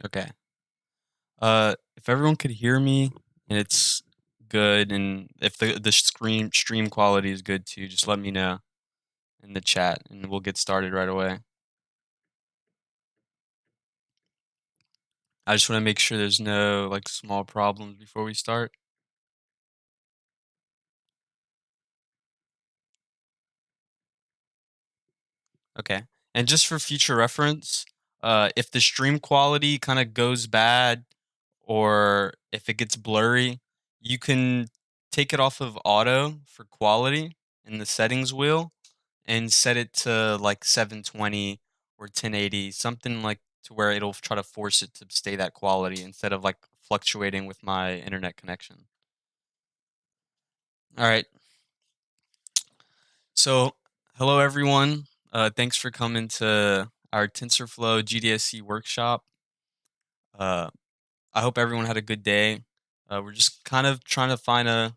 Okay. If everyone could hear me and it's good, and if the stream quality is good too, just let me know in the chat, and we'll get started right away. I just want to make sure there's no like small problems before we start. Okay. And just for future reference, if the stream quality kind of goes bad or if it gets blurry, you can take it off of auto for quality in the settings wheel and set it to like 720 or 1080, something like to where it'll try to force it to stay that quality instead of like fluctuating with my internet connection. All right. So, hello everyone. Thanks for coming to our TensorFlow GDSC workshop. Uh, I hope everyone had a good day. We're just kind of trying to find a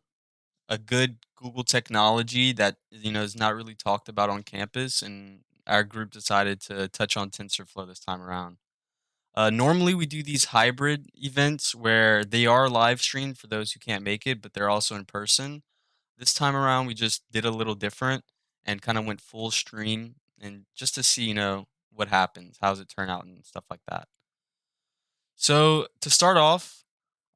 good Google technology that is not really talked about on campus, and our group decided to touch on TensorFlow this time around. Normally, we do these hybrid events where they are live streamed for those who can't make it, but they're also in person. This time around, we just did a little different and kind of went full stream, and just to see, what happens, how's it turn out, and stuff like that. So to start off,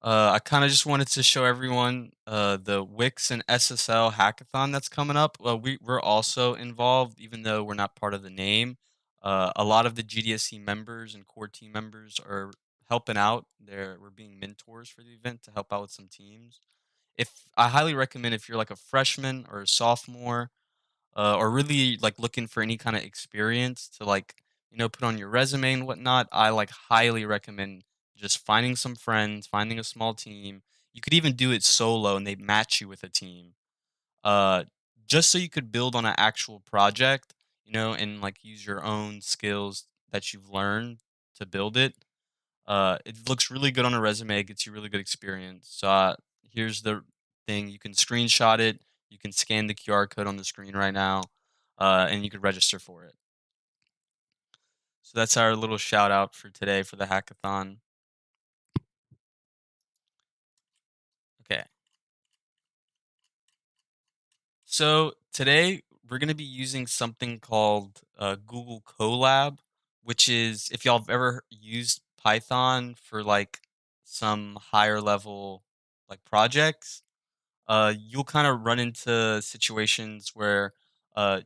I kind of just wanted to show everyone the Wix and SSL hackathon that's coming up. Well, we're also involved, even though we're not part of the name. A lot of the GDSC members and core team members are helping out. We're being mentors for the event to help out with some teams. If I highly recommend if you're like a freshman or a sophomore, or really like looking for any kind of experience to like put on your resume and whatnot, I like highly recommend just finding some friends, finding a small team. You could even do it solo and they match you with a team, uh just so you could build on an actual project, and like use your own skills that you've learned to build it. It looks really good on a resume. It gets you really good experience. So here's the thing: you can screenshot it, you can scan the QR code on the screen right now, and you could register for it. So that's our little shout out for today for the hackathon. Okay, so today we're going to be using something called Google Colab, which is if y'all have ever used Python for like some higher level like projects, you'll kind of run into situations where uh,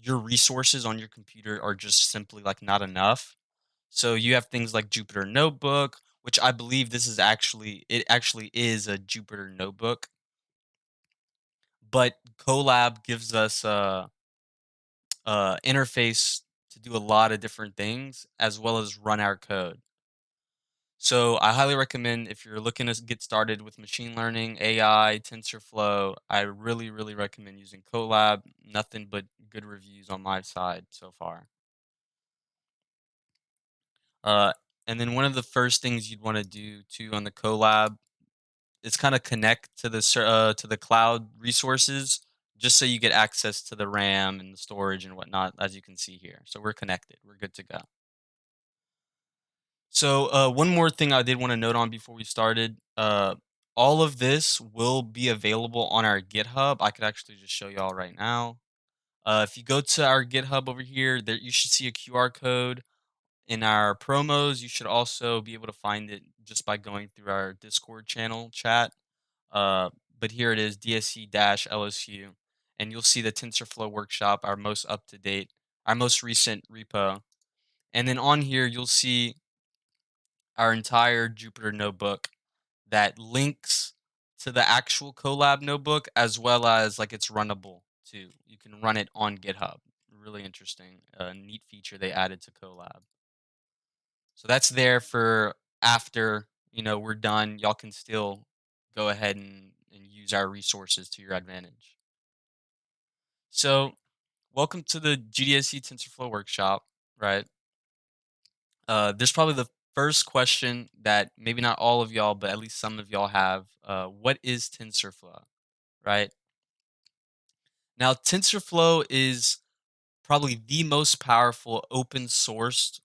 your resources on your computer are just simply like not enough. So you have things like Jupyter Notebook, which I believe it actually is a Jupyter Notebook, but Colab gives us a interface to do a lot of different things as well as run our code. So I highly recommend if you're looking to get started with machine learning, AI, TensorFlow, I really, really recommend using Colab. Nothing but good reviews on my side so far. Uh, and then one of the first things you'd want to do too on the Colab is kind of connect to to the cloud resources, just so you get access to the RAM and the storage and whatnot, as you can see here. So we're connected. We're good to go. So, one more thing I did want to note on before we started. All of this will be available on our GitHub. I could actually just show y'all right now. If you go to our GitHub over here, there you should see a QR code in our promos. You should also be able to find it just by going through our Discord channel chat. Uh, but here it is, DSC-LSU, and you'll see the TensorFlow Workshop, our most up to date, our most recent repo. And then on here, you'll see our entire Jupyter notebook that links to the actual Colab notebook as well as like it's runnable too. You can run it on GitHub. Really interesting, neat feature they added to Colab. So that's there for after we're done. Y'all can still go ahead and use our resources to your advantage. So welcome to the GDSC TensorFlow workshop, right? There's probably the first question that maybe not all of y'all, but at least some of y'all have. What is TensorFlow, right? Now, TensorFlow is probably the most powerful open sourced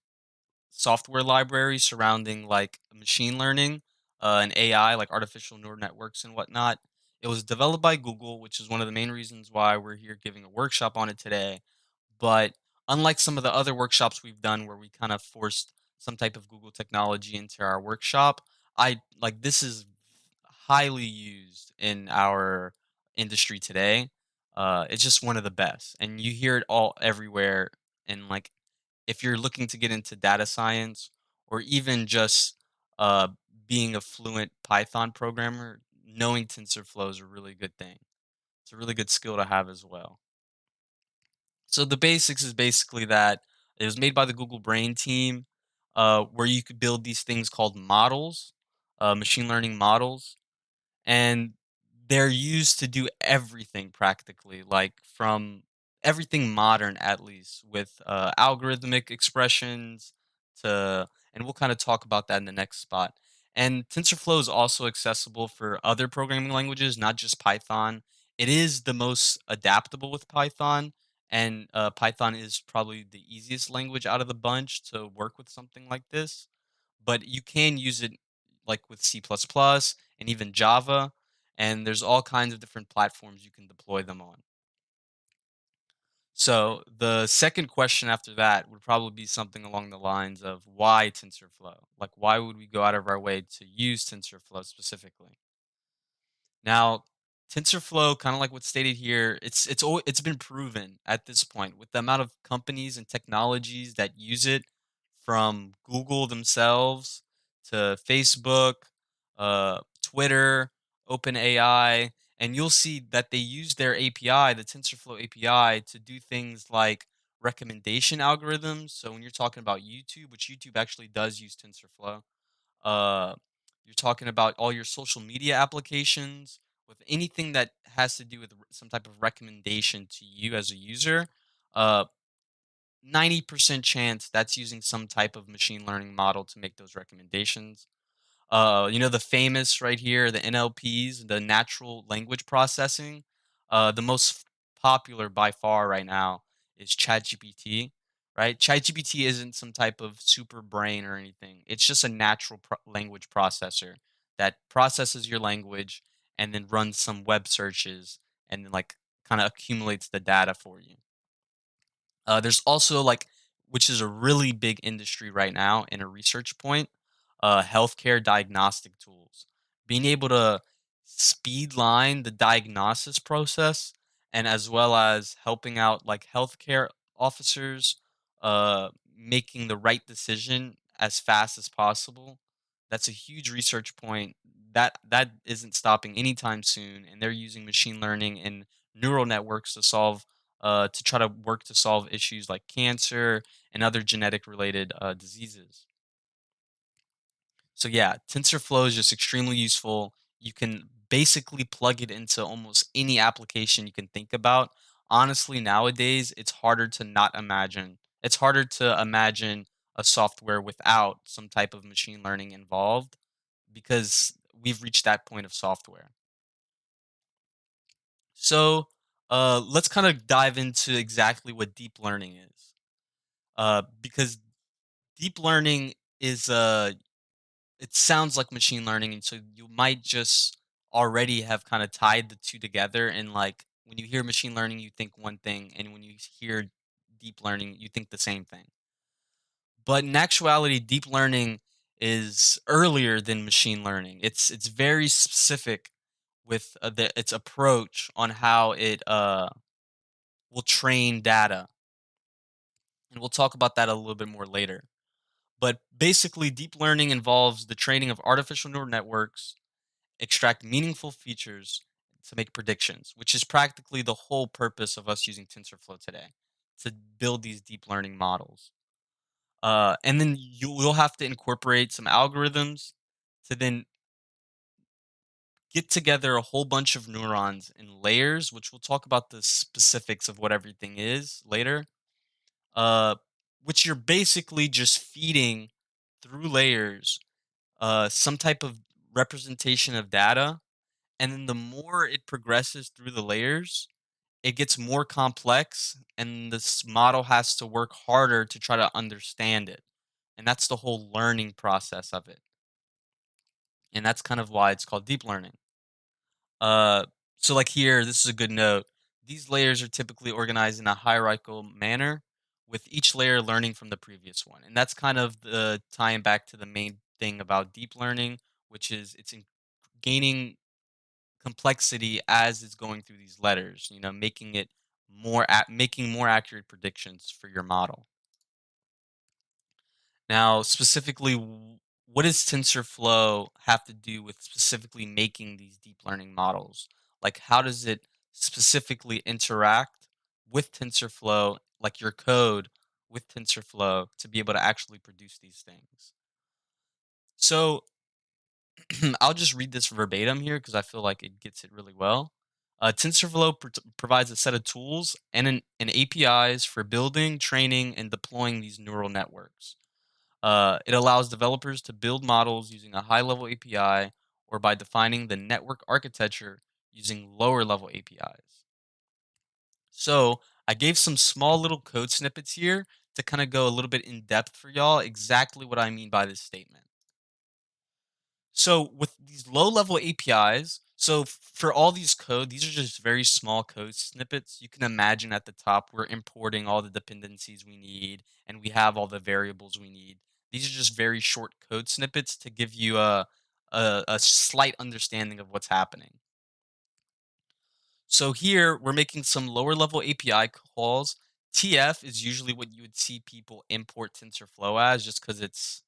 software library surrounding like machine learning and AI, like artificial neural networks and whatnot. It was developed by Google, which is one of the main reasons why we're here giving a workshop on it today. But unlike some of the other workshops we've done where we kind of forced some type of Google technology into our workshop, I like this is highly used in our industry today. It's just one of the best, and you hear it all everywhere. And like, if you're looking to get into data science or even just uh, being a fluent Python programmer, knowing TensorFlow is a really good thing. It's a really good skill to have as well. So the basics is basically that it was made by the Google Brain team, where you could build these things called models, machine learning models, and they're used to do everything practically, like from everything modern, at least with algorithmic expressions to, and we'll kind of talk about that in the next spot. And TensorFlow is also accessible for other programming languages, not just Python. It is the most adaptable with Python, and Python is probably the easiest language out of the bunch to work with something like this. But you can use it like with C++ and even Java, and there's all kinds of different platforms you can deploy them on. So the second question after that would probably be something along the lines of why TensorFlow? Like, why would we go out of our way to use TensorFlow specifically? Now, TensorFlow, kind of like what's stated here, it's been proven at this point with the amount of companies and technologies that use it, from Google themselves to Facebook, Twitter, OpenAI, and you'll see that they use their API, the TensorFlow API, to do things like recommendation algorithms. So when you're talking about YouTube, which YouTube actually does use TensorFlow, uh, you're talking about all your social media applications, with anything that has to do with some type of recommendation to you as a user. Uh, 90% chance that's using some type of machine learning model to make those recommendations. The famous right here, the NLPs, the natural language processing. The most popular by far right now is ChatGPT. Right, ChatGPT isn't some type of super brain or anything. It's just a natural language processor that processes your language and then runs some web searches and then like kind of accumulates the data for you. There's also like, which is a really big industry right now and a research point, healthcare diagnostic tools. Being able to speed line the diagnosis process, and as well as helping out like healthcare officers, making the right decision as fast as possible. That's a huge research point that isn't stopping anytime soon, and they're using machine learning and neural networks to try to work to solve issues like cancer and other genetic related diseases. So yeah, TensorFlow is just extremely useful. You can basically plug it into almost any application you can think about. Honestly, nowadays it's harder to not imagine. It's harder to imagine a software without some type of machine learning involved, because we've reached that point of software. So let's kind of dive into exactly what deep learning is. Because deep learning is it sounds like machine learning, and so you might just already have kind of tied the two together. And like when you hear machine learning, you think one thing, and when you hear deep learning, you think the same thing. But in actuality, deep learning is earlier than machine learning. It's very specific with its approach on how it will train data, and we'll talk about that a little bit more later. But basically, deep learning involves the training of artificial neural networks, extract meaningful features to make predictions, which is practically the whole purpose of us using TensorFlow today, to build these deep learning models. And then you will have to incorporate some algorithms to then get together a whole bunch of neurons in layers, which we'll talk about the specifics of what everything is later. Uh, which you're basically just feeding through layers some type of representation of data, and then the more it progresses through the layers, it gets more complex, and this model has to work harder to try to understand it, And that's the whole learning process of it. And that's kind of why it's called deep learning. Uh, so like here, this is a good note. These layers are typically organized in a hierarchical manner, with each layer learning from the previous one. And that's kind of the tying back to the main thing about deep learning, which is gaining complexity as it's going through these letters. Making it making more accurate predictions for your model. Now, specifically, what does TensorFlow have to do with specifically making these deep learning models? Like, how does it specifically interact with TensorFlow, like your code with TensorFlow, to be able to actually produce these things? So, I'll just read this verbatim here because I feel like it gets it really well. TensorFlow provides a set of tools and APIs for building, training, and deploying these neural networks. It allows developers to build models using a high level API or by defining the network architecture using lower level APIs. So I gave some small little code snippets here to kind of go a little bit in depth for y'all exactly what I mean by this statement. So with these low level APIs, for all these code, these are just very small code snippets. You can imagine at the top, we're importing all the dependencies we need and we have all the variables we need. These are just very short code snippets to give you a slight understanding of what's happening. So here we're making some lower level API calls. TF is usually what you would see people import TensorFlow as just because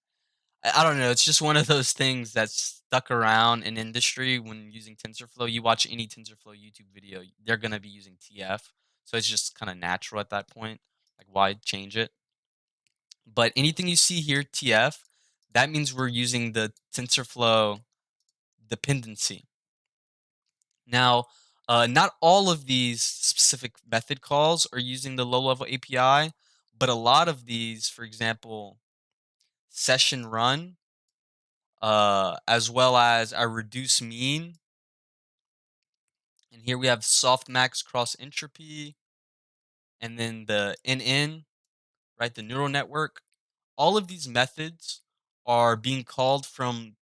I don't know, it's just one of those things that's stuck around in industry when using TensorFlow. You watch any TensorFlow YouTube video, they're gonna be using TF. So it's just kind of natural at that point. Like why change it? But anything you see here, TF, that means we're using the TensorFlow dependency. Now, not all of these specific method calls are using the low level API, but a lot of these, for example, session run, as well as our reduce mean. And here we have softmax cross entropy, and then the NN, right? The neural network. All of these methods are being called from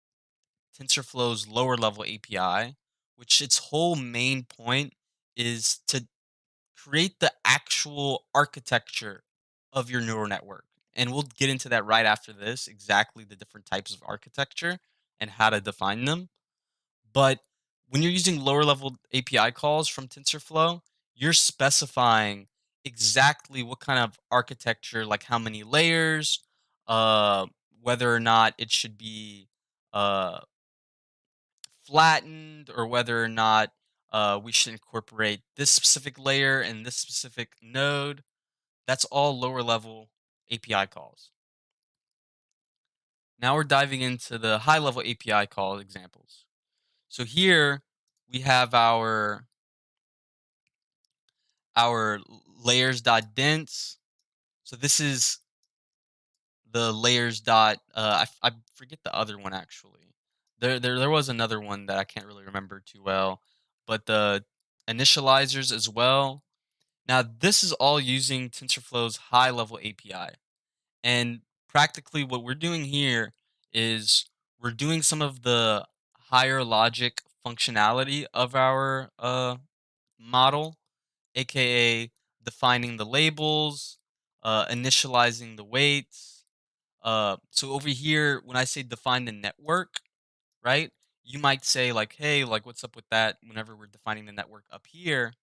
TensorFlow's lower level API, which its whole main point is to create the actual architecture of your neural network. And we'll get into that right after this, exactly the different types of architecture and how to define them. But when you're using lower level API calls from TensorFlow, you're specifying exactly what kind of architecture, like how many layers, uh, whether or not it should be uh, flattened, or whether or not we should incorporate this specific layer and this specific node. That's all lower level API calls. Now we're diving into the high level API call examples. So here we have our layers.dense. So this is the layers dot I forget the other one actually. There was another one that I can't really remember too well, but the initializers as well. Now this is all using TensorFlow's high level API. And practically what we're doing here is we're doing some of the higher logic functionality of our model, aka defining the labels, initializing the weights. So over here, when I say define the network, right? You might say like, hey, like what's up with that? Whenever we're defining the network up here,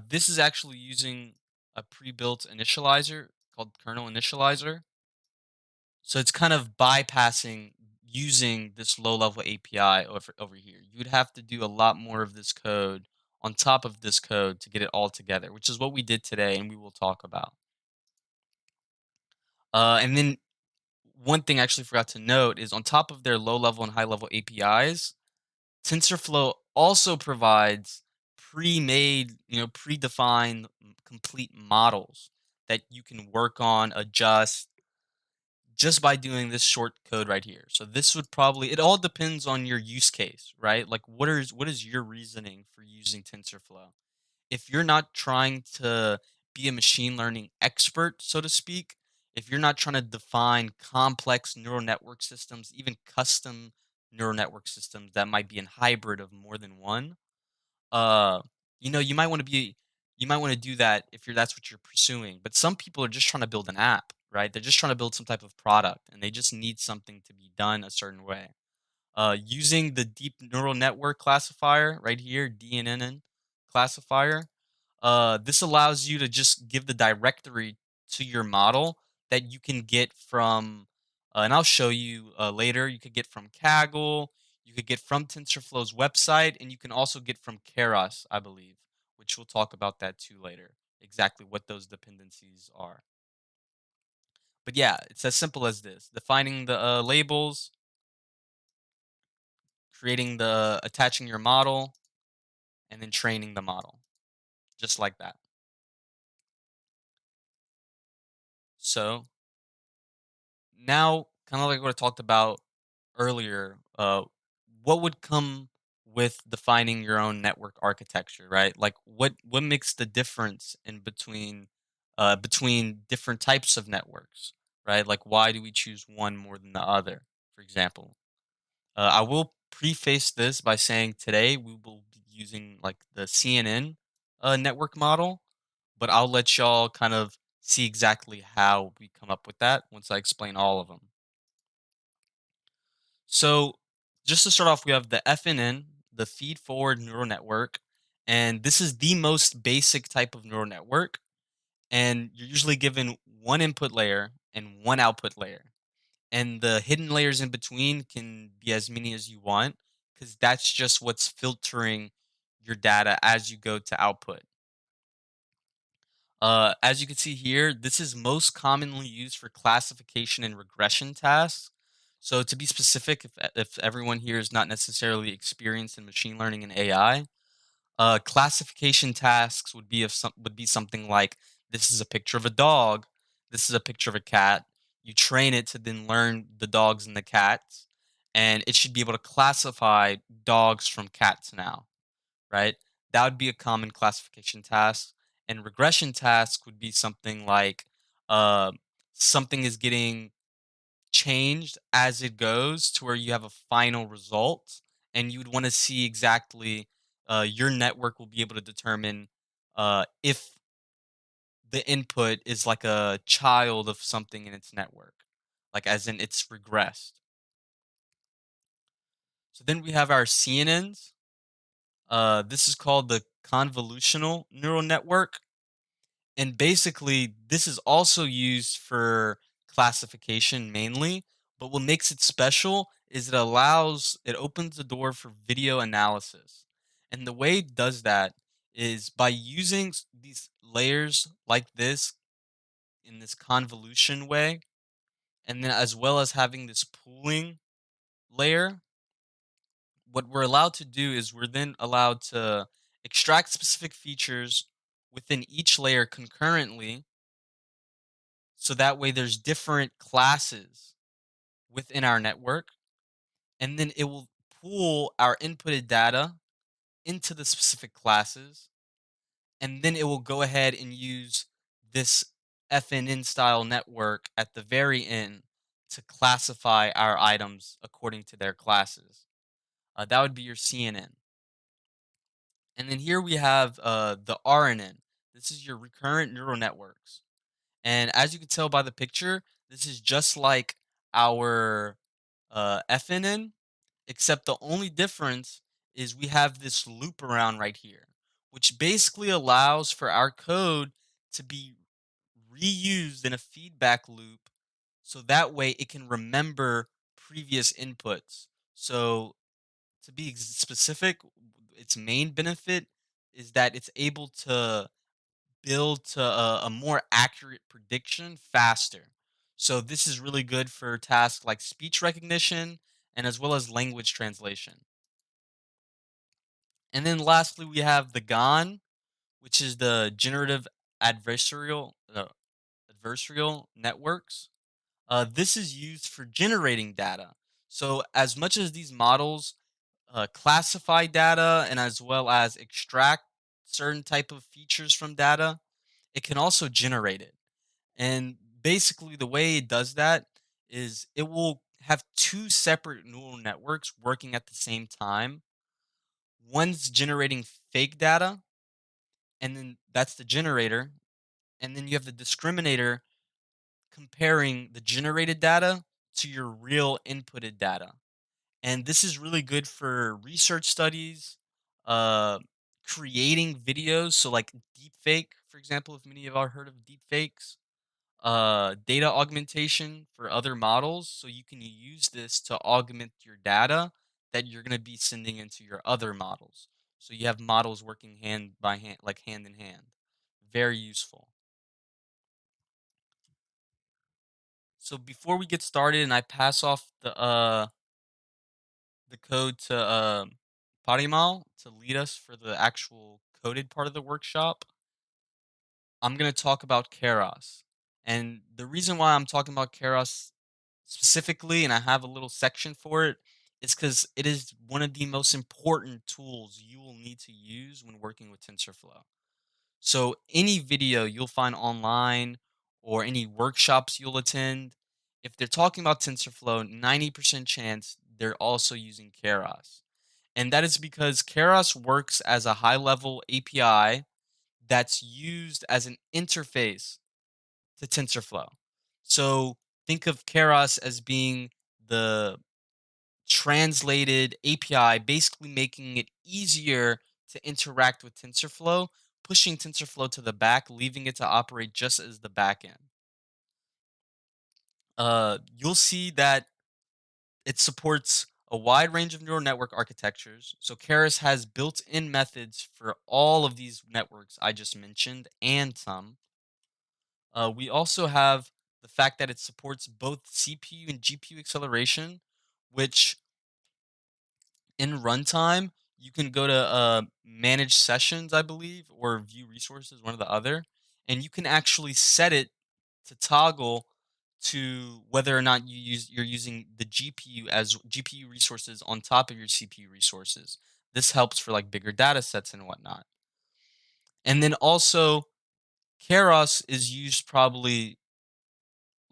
this is actually using a pre-built initializer called kernel initializer. So it's kind of bypassing using this low level API over here. You'd have to do a lot more of this code on top of this code to get it all together, which is what we did today and we will talk about. And then one thing I actually forgot to note is on top of their low level and high level APIs, TensorFlow also provides pre-made, predefined complete models that you can work on, adjust, just by doing this short code right here. So this would probably, it all depends on your use case, right? Like what is your reasoning for using TensorFlow? If you're not trying to be a machine learning expert, so to speak, if you're not trying to define complex neural network systems, even custom neural network systems that might be in hybrid of more than one, uh, you might want to do that if that's what you're pursuing. But some people are just trying to build an app, right? They're just trying to build some type of product, and they just need something to be done a certain way. Using the deep neural network classifier right here, DNN classifier, this allows you to just give the directory to your model that you can get from, and I'll show you later. You could get from Kaggle, you could get from TensorFlow's website, and you can also get from Keras, I believe, which we'll talk about that too later. Exactly what those dependencies are. But yeah, it's as simple as this: defining the labels, creating the attaching your model, and then training the model, just like that. So now, kind of like what I talked about earlier, what would come with defining your own network architecture, right? Like what makes the difference in between different types of networks, right? Like why do we choose one more than the other, for example? I will preface this by saying today we will be using like the CNN network model, but I'll let y'all kind of see exactly how we come up with that once I explain all of them. So, just to start off, we have the FNN, the feed forward neural network, and this is the most basic type of neural network. And you're usually given one input layer and one output layer, and the hidden layers in between can be as many as you want because that's just what's filtering your data as you go to output. As you can see here, this is most commonly used for classification and regression tasks. So to be specific, if everyone here is not necessarily experienced in machine learning and AI, classification tasks would be something like this is a picture of a dog, this is a picture of a cat. You train it to then learn the dogs and the cats, and it should be able to classify dogs from cats now, right? That would be a common classification task. And regression task would be something like uh, something is getting changed as it goes to where you have a final result, and you would want to see exactly your network will be able to determine if the input is like a child of something in its network, like as in it's regressed. So then we have our CNNs. This is called the convolutional neural network. And basically, this is also used for classification mainly. But what makes it special is it opens the door for video analysis. And the way it does that is by using these layers like this in this convolution way, and then as well as having this pooling layer. What we're allowed to do is we're then allowed to extract specific features within each layer concurrently, so that way there's different classes within our network, and then it will pool our inputted data into the specific classes, and then it will go ahead and use this FNN style network at the very end to classify our items according to their classes. That would be your CNN. And then here we have the RNN. This is your recurrent neural networks. And as you can tell by the picture, this is just like our FNN, except the only difference is we have this loop around right here, which basically allows for our code to be reused in a feedback loop so that way it can remember previous inputs. So to be specific, its main benefit is that it's able to build to a more accurate prediction faster. So this is really good for tasks like speech recognition and as well as language translation. And then lastly, we have the GAN, which is the generative adversarial adversarial networks. This is used for generating data. So as much as these models classify data and as well as extract certain type of features from data, it can also generate it. And Basically, the way it does that is it will have two separate neural networks working at the same time. One's generating fake data, and then that's the generator. And then you have the discriminator comparing the generated data to your real inputted data. And this is really good for research studies, uh, creating videos. So, like deepfake, for example, if many of you have heard of deepfakes, data augmentation for other models. So you can use this to augment your data that you're going to be sending into your other models. So you have models working hand by hand, like hand in hand. Very useful. So before we get started, and I pass off the code to Parimal to lead us for the actual coded part of the workshop, I'm going to talk about Keras. And the reason why I'm talking about Keras specifically, and I have a little section for it, is because it is one of the most important tools you will need to use when working with TensorFlow. So, any video you'll find online or any workshops you'll attend, if they're talking about TensorFlow, 90% chance they're also using Keras. And that is because Keras works as a high level API that's used as an interface to TensorFlow. So think of Keras as being the translated API, basically making it easier to interact with TensorFlow, pushing TensorFlow to the back, leaving it to operate just as the backend. You'll see that it supports a wide range of neural network architectures. So Keras has built-in methods for all of these networks I just mentioned and some. We also have the fact that it supports both CPU and GPU acceleration, which in runtime you can go to manage sessions, I believe, or view resources, one or the other, and you can actually set it to toggle to whether or not you're using the GPU as GPU resources on top of your CPU resources. This helps for like bigger data sets and whatnot. And then also, Keras is used probably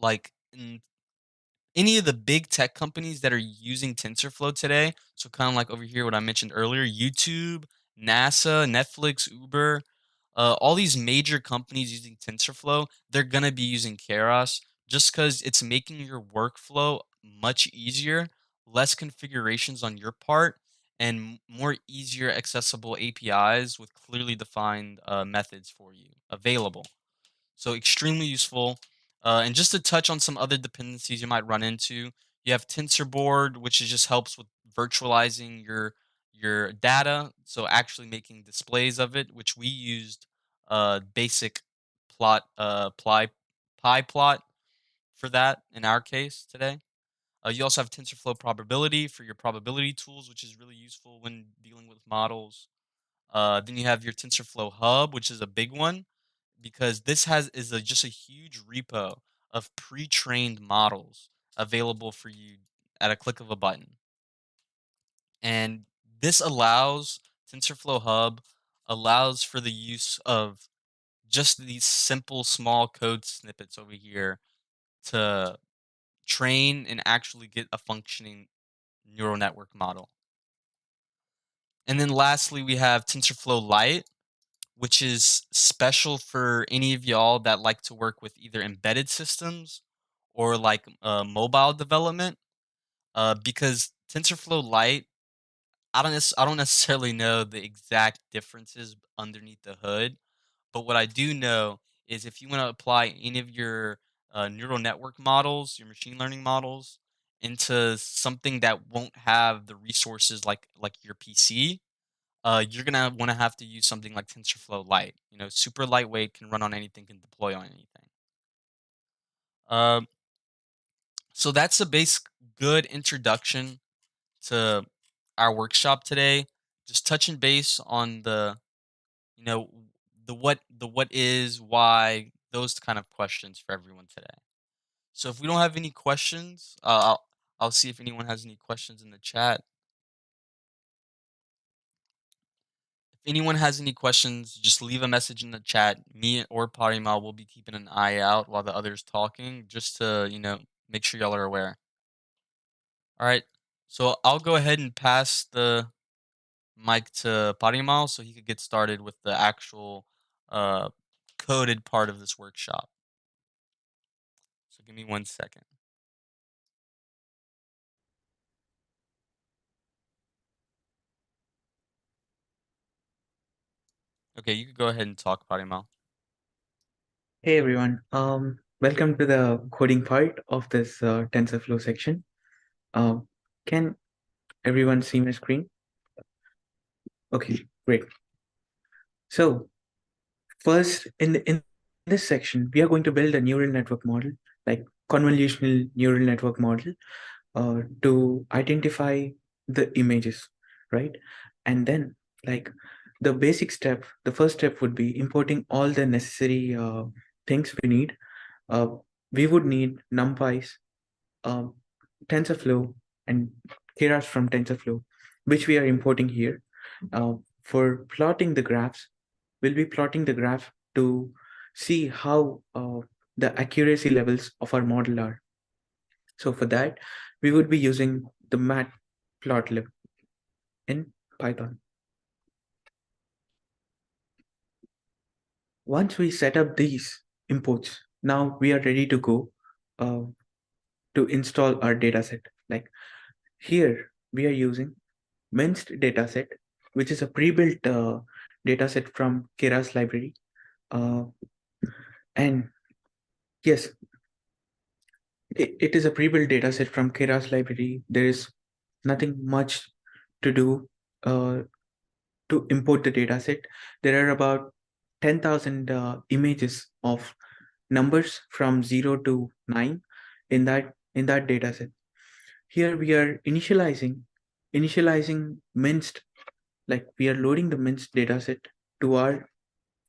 like in any of the big tech companies that are using TensorFlow today, so kind of like over here, what I mentioned earlier, YouTube, NASA, Netflix, Uber, all these major companies using TensorFlow, they're gonna be using Keras just because it's making your workflow much easier, less configurations on your part, and more easier accessible APIs with clearly defined methods for you available. So extremely useful. And just to touch on some other dependencies you might run into, you have TensorBoard, which is just helps with virtualizing your data, so actually making displays of it, which we used basic plot PyPlot for that in our case today. You also have TensorFlow probability for your probability tools, which is really useful when dealing with models. Then you have your TensorFlow Hub, which is a big one because this just a huge repo of pre-trained models available for you at a click of a button. And this allows TensorFlow Hub allows for the use of just these simple small code snippets over here to train and actually get a functioning neural network model. And then lastly, we have TensorFlow Lite, which is special for any of y'all that like to work with either embedded systems or like mobile development. Because TensorFlow Lite, I don't necessarily know the exact differences underneath the hood, but what I do know is if you want to apply any of your neural network models, your machine learning models, into something that won't have the resources like your PC, you're gonna want to have to use something like TensorFlow Lite. You know, super lightweight, can run on anything, can deploy on anything. Um, so that's a basic good introduction to our workshop today. Just touching base on you know, the what is, why, those kind of questions for everyone today. So if we don't have any questions, I'll see if anyone has any questions in the chat. If anyone has any questions, just leave a message in the chat. Me or Parimal will be keeping an eye out while the other's talking, just to make sure y'all are aware. All right. So I'll go ahead and pass the mic to Parimal so he could get started with the actual uh, coded part of this workshop. So give me 1 second. Okay, you could go ahead and talk, Parimal. Hey everyone, welcome to the coding part of this TensorFlow section. Can everyone see my screen? Okay, great. So first, in this section, we are going to build a neural network model, like convolutional neural network model, to identify the images, right? And then, like the first step would be importing all the necessary things we need. Uh, we would need NumPys, um, TensorFlow, and Keras from TensorFlow, which we are importing here. For plotting the graphs, we'll be plotting the graph to see how the accuracy levels of our model are. So for that, we would be using the matplotlib in Python. Once we set up these imports, now we are ready to go uh, to install our dataset. Like here, we are using minced dataset, which is a pre-built dataset from Keras library. Uh, and yes, it is a pre-built dataset from Keras library. There is nothing much to do to import the dataset. There are about 10,000 images of numbers from 0 to 9 in that dataset. Here we are initializing minced, like we are loading the minced dataset to our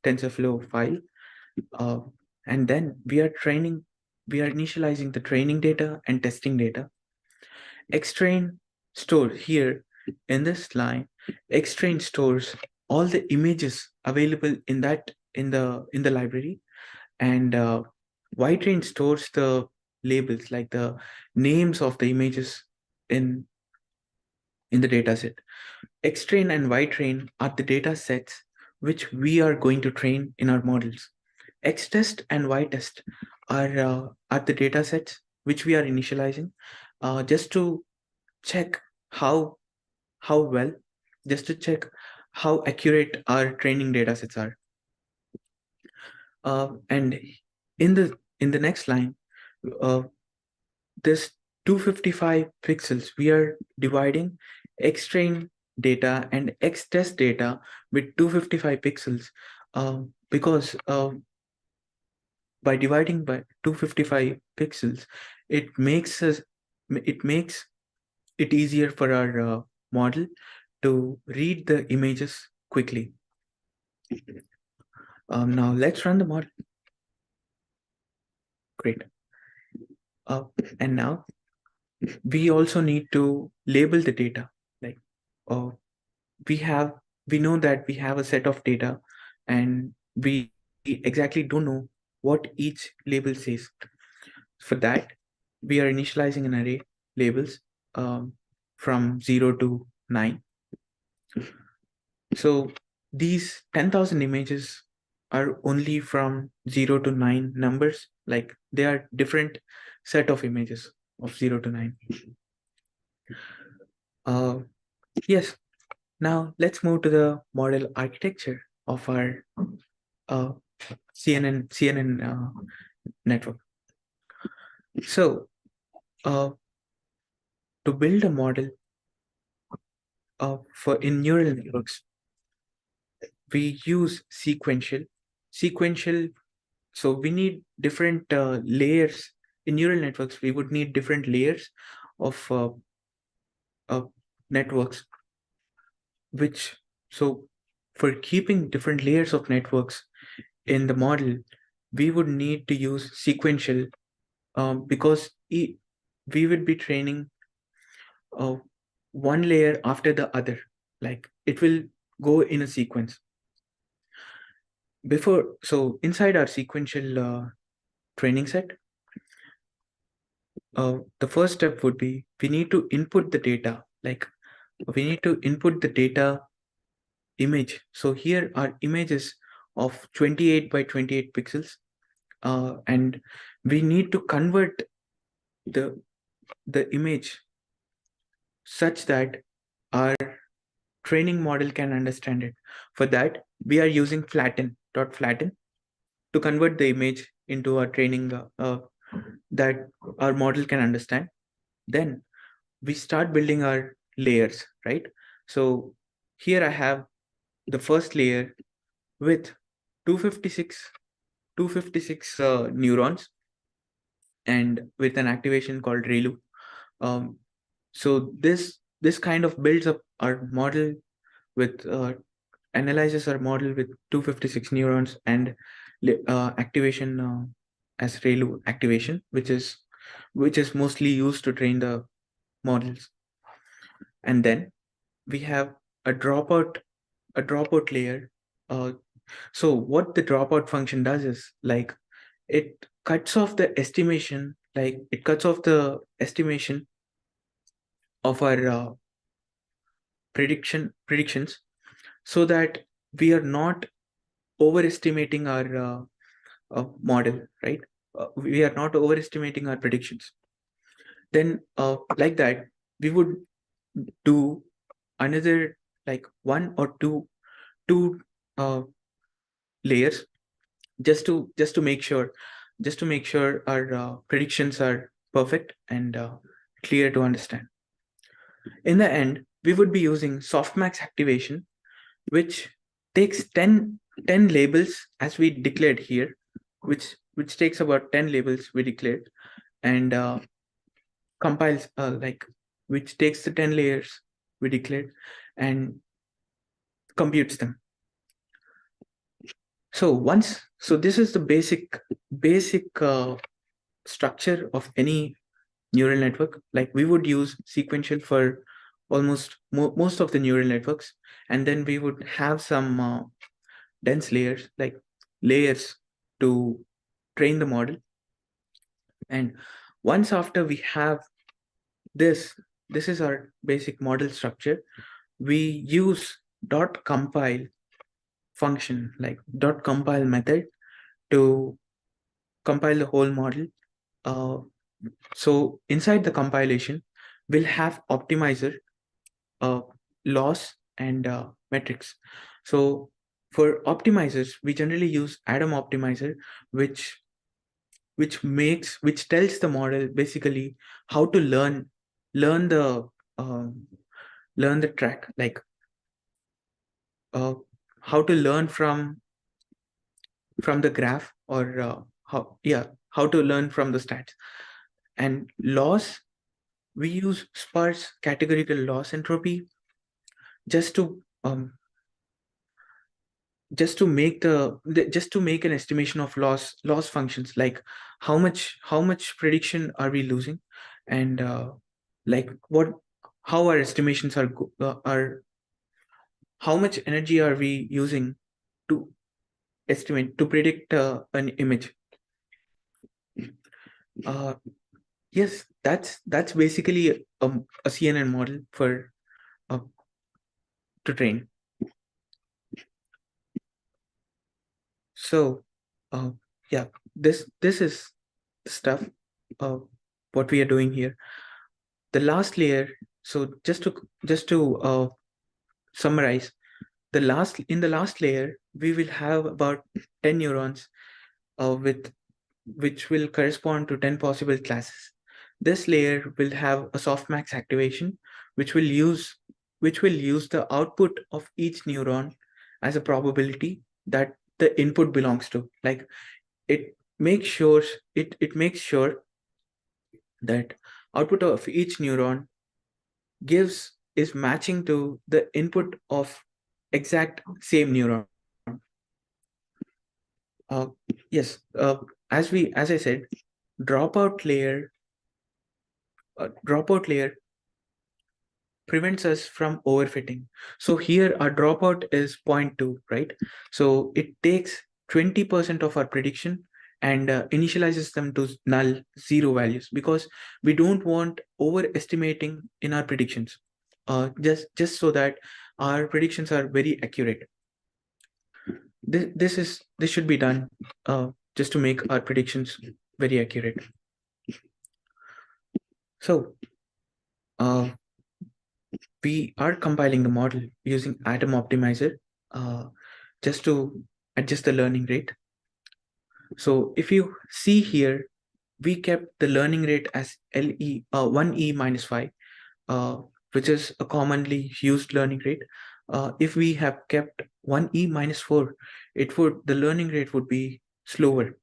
TensorFlow file, uh, and then we are initializing the training data and testing data. Xtrain store here in this line, Xtrain stores all the images available in the library, and Ytrain stores the labels, like the names of the images in the dataset. Xtrain and Ytrain are the data sets which we are going to train in our models. Xtest and Ytest are the data sets which we are initializing, just to check how how well, just to check how accurate our training data sets are. And in the next line, uh, this 255 pixels, we are dividing Xtrain data and Xtest data with 255 pixels, because by dividing by 255 pixels, it makes it easier for our model to read the images quickly. Now let's run the model. Great. Uh, and now we also need to label the data. Like uh, we have, we know that we have a set of data, and we exactly don't know what each label says. For that, we are initializing an array labels, from 0 to 9. So these 10,000 images are only from 0 to 9 numbers, like they are different set of images of 0 to 9. Uh, yes, now let's move to the model architecture of our uh, CNN network. So uh, to build a model for in neural networks, we use sequential. So we need different layers in neural networks. We would need different layers of networks, which so for keeping different layers of networks in the model, we would need to use sequential, because we would be training uh, one layer after the other. Like it will go in a sequence. So inside our sequential training set, the first step would be we need to input the data. Like we need to input the data image. So here our image is of 28 by 28 pixels, and we need to convert the image such that our training model can understand it. For that, we are using flatten to convert the image into a training that our model can understand. Then we start building our layers, right? So here I have the first layer with 256 neurons and with an activation called ReLU. Um, so this kind of builds up our model with analyzes our model with 256 neurons and activation as ReLU activation, which is mostly used to train the models. And then we have a dropout layer. Uh, so what the dropout function does is like it cuts off the estimation, like it cuts off the estimation of our predictions, so that we are not overestimating our model, right? We are not overestimating our predictions. Then like that, we would do another like one or two uh, layers just to make sure our predictions are perfect and clear to understand. In the end, we would be using softmax activation, which takes 10 labels as we declared here, which takes about 10 labels we declared, and compiles like which takes the 10 layers we declared and computes them. So this is the basic structure of any neural network. Like we would use sequential for almost most of the neural networks, and then we would have some dense layers, like layers to train the model. And once after we have this, this is our basic model structure. We use dot compile function, like dot compile method, to compile the whole model. Uh, so inside the compilation, we'll have optimizer, uh, loss, and metrics. So for optimizers, we generally use Adam optimizer, which which tells the model basically how to learn the um, learn the track, like uh, how to learn from the graph, or how to learn from the stats. And loss, we use sparse categorical loss entropy just to just to make an estimation of loss functions, like how much prediction are we losing, and like what how our estimations are, how much energy are we using to estimate to predict an image. uh, yes, that's basically a CNN model for uh, to train. So uh, yeah, this is the stuff uh, what we are doing here. The last layer, so just to summarize, the last layer we will have about 10 neurons with which will correspond to 10 possible classes. This layer will have a softmax activation, which will use the output of each neuron as a probability that the input belongs to. Like it makes sure that output of each neuron gives is matching to the input of exact same neuron. Uh, yes, as I said, dropout layer dropout layer prevents us from overfitting. So here our dropout is 0.2, right? So it takes 20% of our prediction and initializes them to null, zero values, because we don't want overestimating in our predictions. Just so that our predictions are very accurate. This should be done just to make our predictions very accurate. So uh, we are compiling the model using Atom Optimizer uh, just to adjust the learning rate. So if you see here, we kept the learning rate as 1e minus 5, uh, which is a commonly used learning rate. If we have kept 1e minus 4, the learning rate would be slower.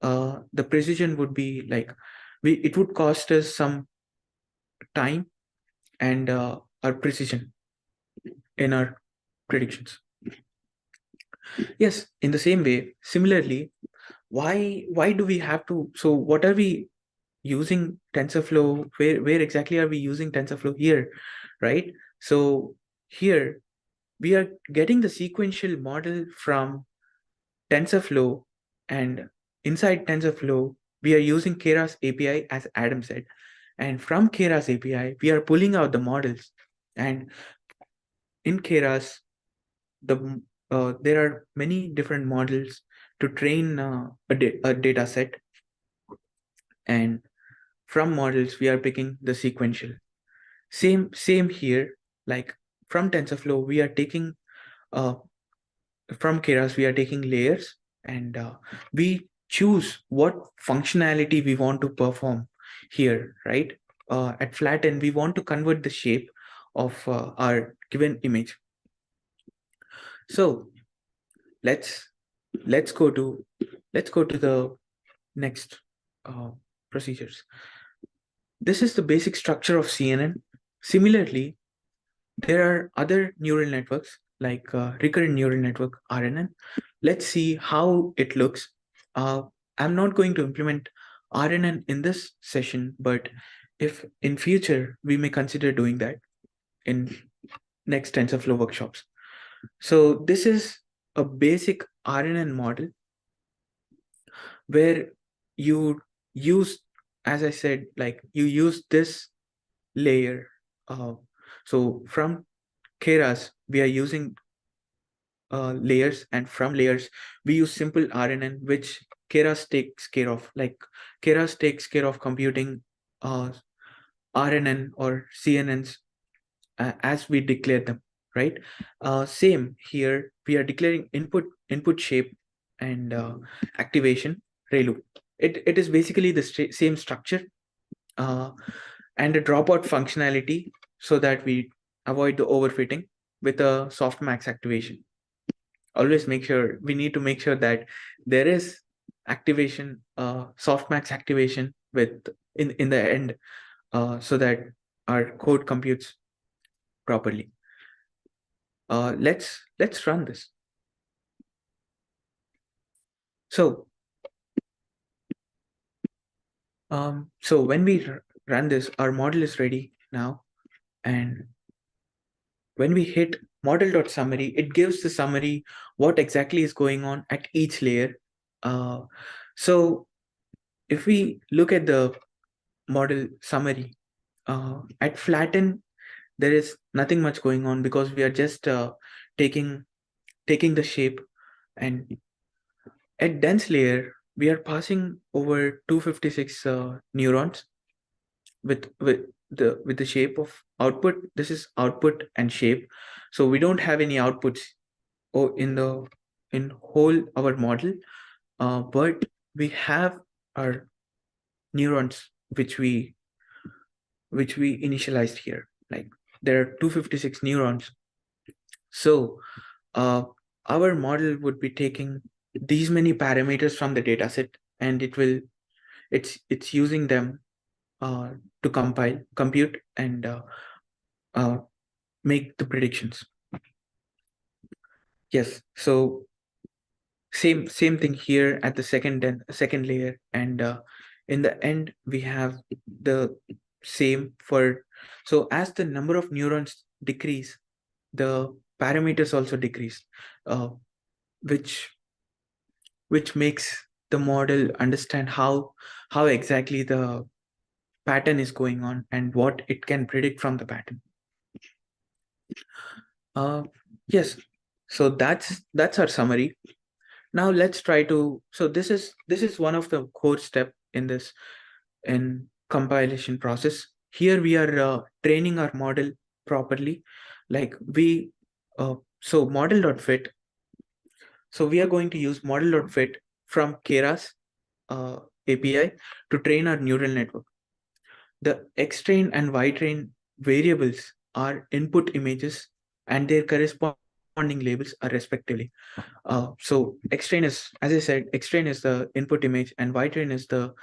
The precision would be like, it would cost us some time and our precision in our predictions. Yes, in the same way, similarly, why do we have to, so what are we using TensorFlow? Where exactly are we using TensorFlow here, right? So here we are getting the sequential model from TensorFlow, and inside TensorFlow we are using Keras API, as Adam said, and from Keras API we are pulling out the models, and in Keras there are many different models to train a data set, and from models we are picking the sequential. Same here, like from TensorFlow we are taking uh, from Keras we are taking layers, and we choose what functionality we want to perform here, right? At flatten we want to convert the shape of our given image. So let's let's go to the next procedures. This is the basic structure of CNN. Similarly, there are other neural networks like recurrent neural network, RNN. Let's see how it looks. I'm not going to implement RNN in this session, but if in future we may consider doing that in next TensorFlow workshops. So this is a basic RNN model where you use, as I said, like you use this layer. So from Keras, we are using layers, and from layers, we use simple RNN, which Keras takes care of. Like Keras takes care of computing uh, RNN or CNNs as we declare them, right? Same here, we are declaring input shape and activation ReLU. It is basically the same structure uh, and a dropout functionality, so that we avoid the overfitting with a softmax activation. Always we need to make sure that there is activation, softmax activation with in the end, so that our code computes properly. Let's run this. So so when we run this, our model is ready now, and when we hit model.summary, it gives the summary what exactly is going on at each layer. So if we look at the model summary, at flatten, there is nothing much going on because we are just taking the shape, and at dense layer we are passing over 256 neurons with the shape of output. This is output and shape, so we don't have any outputs or in whole our model, but we have our neurons which we initialized here. Like there are 256 neurons. So uh, our model would be taking these many parameters from the dataset, and it's using them uh, to compute, and uh, make the predictions. Yes, so same thing here at the second layer, and in the end we have the same for So as the number of neurons decrease, the parameters also decrease, uh, which makes the model understand how exactly the pattern is going on and what it can predict from the pattern. Uh, yes, so that's our summary. Now let's try to. So this is one of the core step in this in compilation process. Here we are training our model properly, like we. So model.fit. So we are going to use model.fit from Keras API to train our neural network. The xtrain and ytrain variables are input images and their corresponding labels are respectively. So xtrain is, as I said, xtrain is the input image and ytrain is the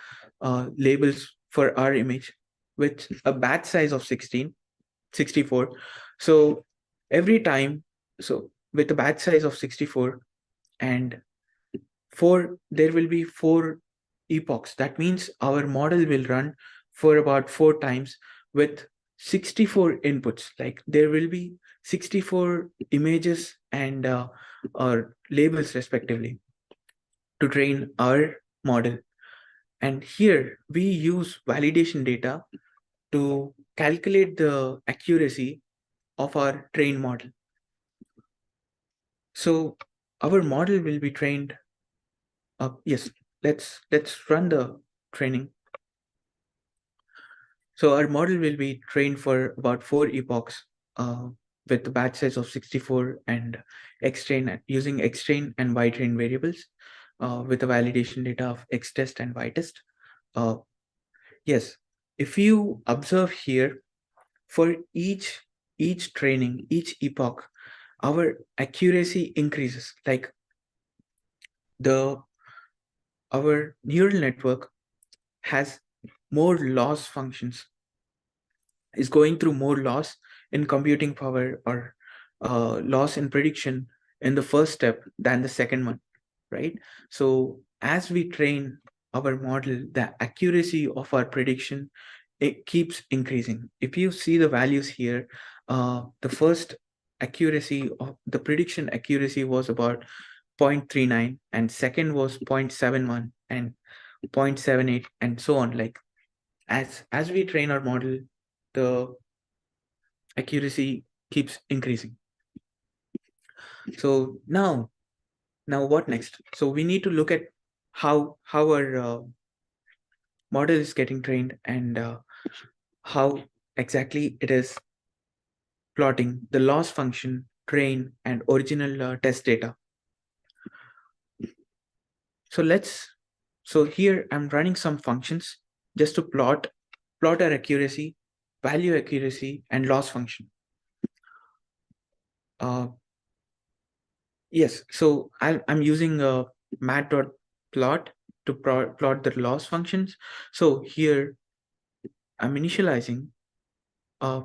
labels for our image with a batch size of 64. So every time, so with a batch size of 64 and there will be 4 epochs. That means our model will run for about 4 times with 64 inputs. Like there will be 64 images and or labels respectively to train our model. And here we use validation data to calculate the accuracy of our trained model. So our model will be trained. Yes, let's run the training. So our model will be trained for about 4 epochs with the batch size of 64 and xtrain using xtrain and ytrain variables with the validation data of xtest and ytest. Uh, yes, if you observe here, for each training, each epoch, our accuracy increases. Like the our neural network has more loss functions, is going through more loss in computing power or loss in prediction in the first step than the second one, right? So as we train our model, the accuracy of our prediction, it keeps increasing. If you see the values here, the first accuracy of the prediction accuracy was about 0.39 and second was 0.71 and 0.78 and so on. Like as we train our model, the accuracy keeps increasing. So now what next? So we need to look at how our model is getting trained and how exactly it is plotting the loss function, train, and original test data. So so here I'm running some functions just to plot our accuracy, value accuracy, and loss function. Uh, yes, so I'm using a mat.plot to plot the loss functions. So here I'm initializing a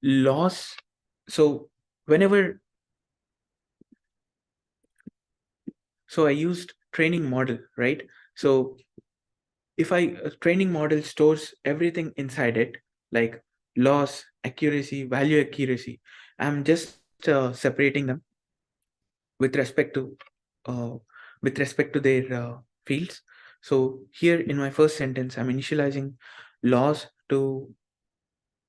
loss. So whenever, so I used training model, right? So if a training model stores everything inside it, like loss, accuracy, value accuracy, I'm just separating them with respect to uh, their fields. So here in my first sentence, I'm initializing loss to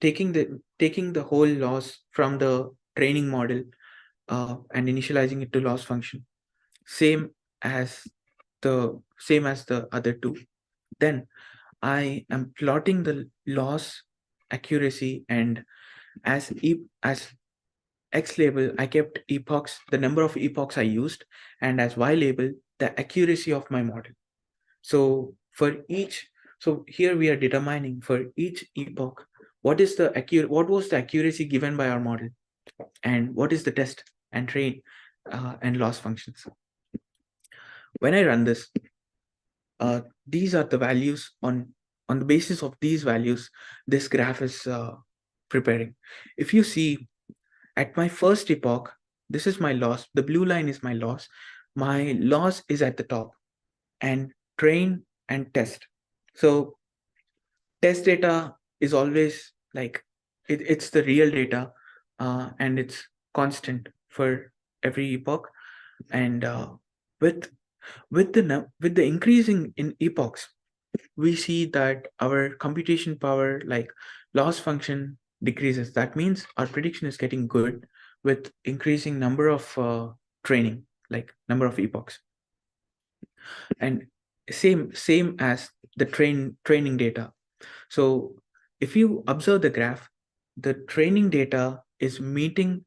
taking the whole loss from the training model and initializing it to loss function, same as the other two. Then I am plotting the loss, accuracy, and as X label, I kept epochs, the number of epochs I used, and as Y label, the accuracy of my model. So for each, so here we are determining for each epoch, what was the accuracy given by our model, and what is the test and train and loss functions. When I run this, these are the values. On the basis of these values, this graph is preparing. If you see at my first epoch, this is my loss. The blue line is my loss. My loss is at the top, and train and test. So test data is always like it's the real data, and it's constant for every epoch. And with with the increasing in epochs, we see that our computation power, like loss function, decreases. That means our prediction is getting good with increasing number of training, like number of epochs. And same as the training data. So if you observe the graph, the training data is meeting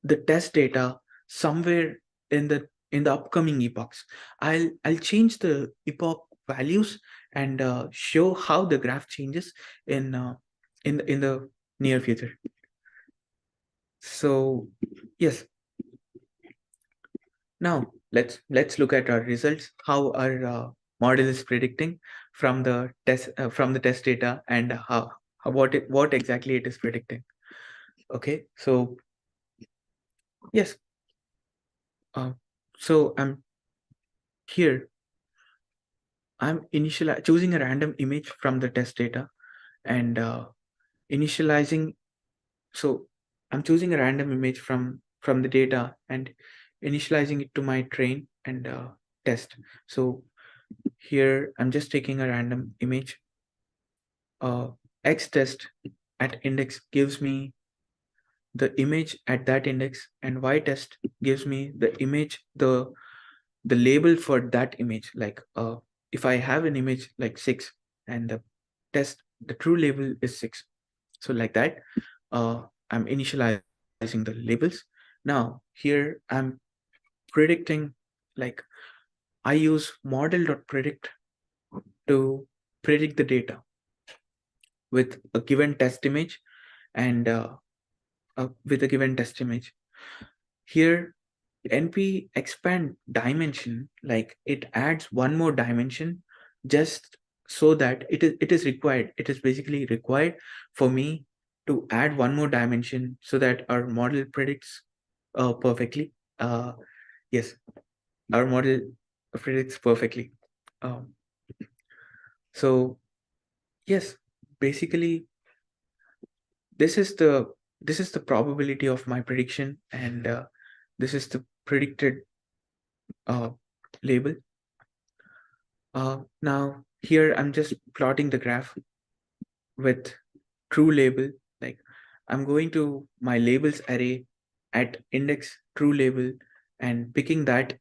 the test data somewhere in the upcoming epochs. I'll change the epoch values and show how the graph changes in the near future. So yes, now let's look at our results, how our model is predicting from the test data, and what exactly it is predicting. Okay, so yes, uh, so here I'm choosing a random image from the test data and initializing. So I'm choosing a random image from the data and initializing it to my train and test. So here I'm just taking a random image. X test at index gives me the image at that index, and Y test gives me the image, the label for that image. Like if I have an image like 6 and the true label is 6, so like that, I'm initializing the labels. Now here I'm predicting, like I use model.predict to predict the data with a given test image, and with a given test image. Here NP expand dimension, like it adds one more dimension, just so that it is required. It is basically required for me to add one more dimension so that our model predicts perfectly. Yes, our model predicts perfectly. Um, so yes, basically this is the probability of my prediction, and this is the predicted uh, label. Now here I'm just plotting the graph with true label. Like I'm going to my labels array at index true label and picking that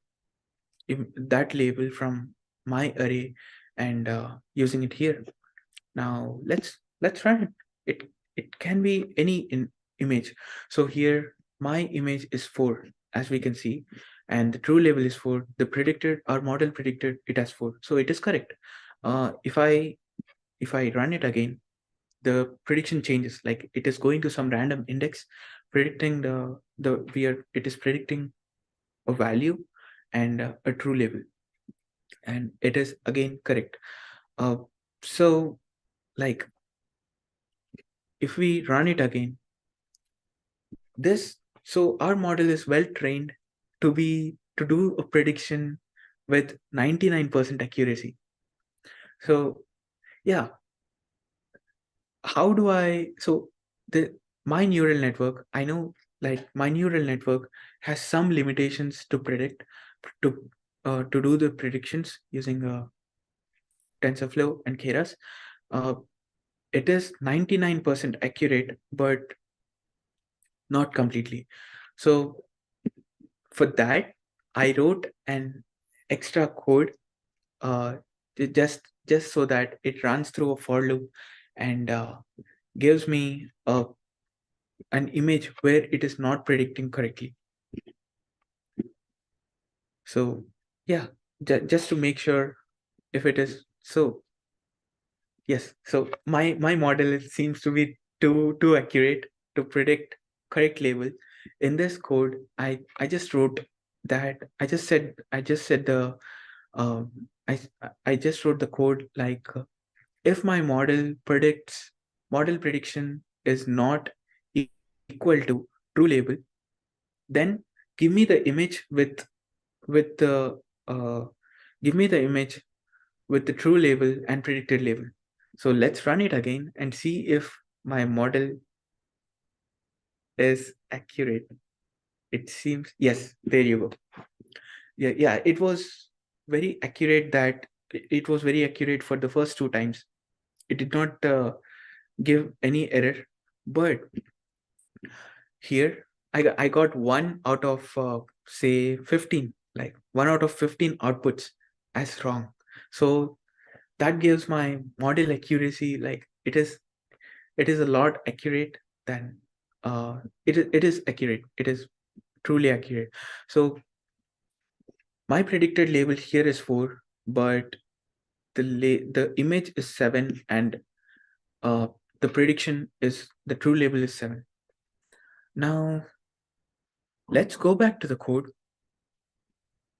label from my array and using it here. Now let's run it. It can be any image. So here my image is 4, as we can see, and the true label is 4. The predicted, our model predicted it as 4, so it is correct. If I run it again, the prediction changes. Like it is going to some random index, predicting it is predicting a value and a true label, and it is again correct. uh, so like if we run it again, this so our model is well trained to do a prediction with 99% accuracy. So yeah, how do I so the my neural network, I know, like my neural network has some limitations to predict, to do the predictions using TensorFlow and Keras. uh, it is 99% accurate but not completely. So for that, I wrote an extra code, uh, just so that it runs through a for loop and gives me an image where it is not predicting correctly. So yeah, just to make sure if it is so. Yes, so my model seems to be too accurate to predict correct label. In this code, I just wrote that I just said the um, I I just wrote the code like, if my model prediction is not equal to true label, then give me the image with the uh, give me the image with the true label and predicted label. So let's run it again and see if my model is accurate. It seems, yes, there you go. Yeah, it was very accurate that it was very accurate for the first two times. It did not give any error, but here I got one out of say 15, like one out of 15 outputs as wrong. So that gives my model accuracy, like it is a lot accurate than it is accurate. It is truly accurate. So my predicted label here is 4, but the image is 7, and uh, the prediction is the true label is 7. Now let's go back to the code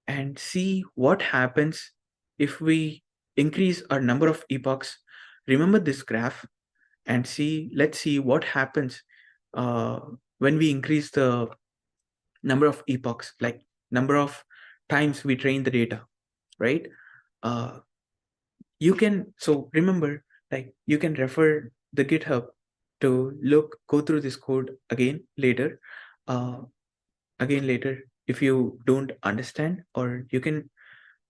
and see what happens if we increase our number of epochs. Remember this graph and let's see what happens uh, when we increase the number of epochs, like number of times we train the data, right? Uh, you can, so remember, like you can refer the GitHub to go through this code uh, again later if you don't understand, or you can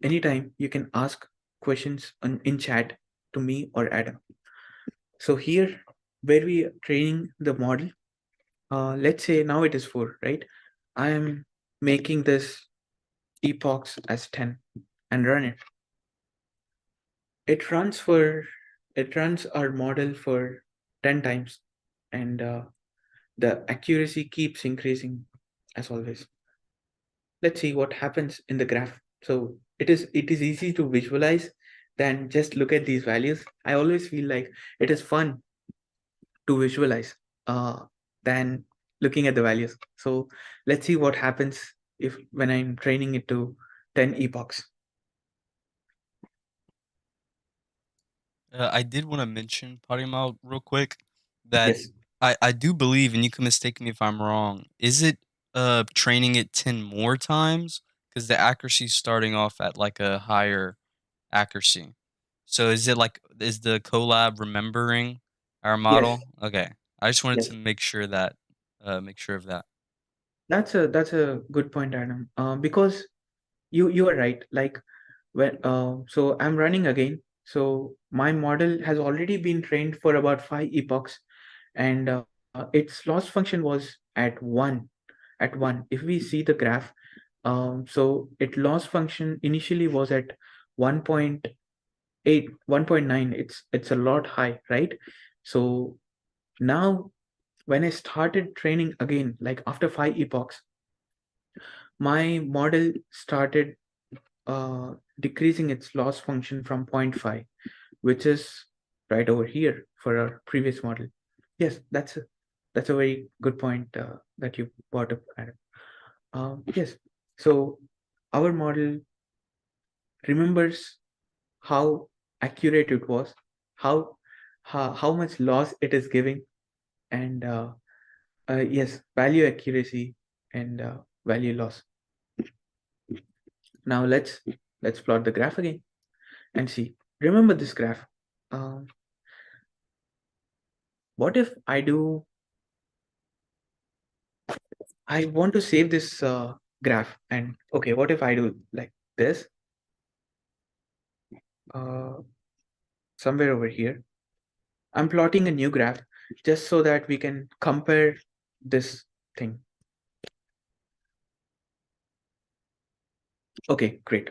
anytime you can ask questions in chat to me or Adam. So here where we are training the model, let's say now it is 4, right? I am making this epochs as 10 and run it. It runs for it runs our model for 10 times, and the accuracy keeps increasing as always. Let's see what happens in the graph. So it is easy to visualize than just look at these values. I always feel like it is fun to visualize than looking at the values. So let's see what happens if when I'm training it to 10 epochs. I did want to mention, Parimal, real quick, that Yes. I do believe, and you can mistake me if I'm wrong. Is it training it 10 more times? Because the accuracy is starting off at like a higher accuracy. So is it like, is the collab remembering our Yes. model? Okay. I just wanted Yes. to make sure of that. That's a good point, Adam. Because you are right. Like when so I'm running again. So my model has already been trained for about 5 epochs, and its loss function was at 1. At 1, if we see the graph, so it loss function initially was at 1.8, 1.9. It's a lot high, right? So now when I started training again, like after 5 epochs, my model started decreasing its loss function from zero point 0.5, which is right over here for our previous model. Yes, that's a very good point that you brought up, Adam. Yes, so our model remembers how accurate it was, how how much loss it is giving, and yes, value accuracy and value loss. Now let's plot the graph again and see. Remember this graph. Um, what if I want to save this graph, and okay, what if I do like this uh, somewhere over here? I'm plotting a new graph just so that we can compare this thing. Okay, great.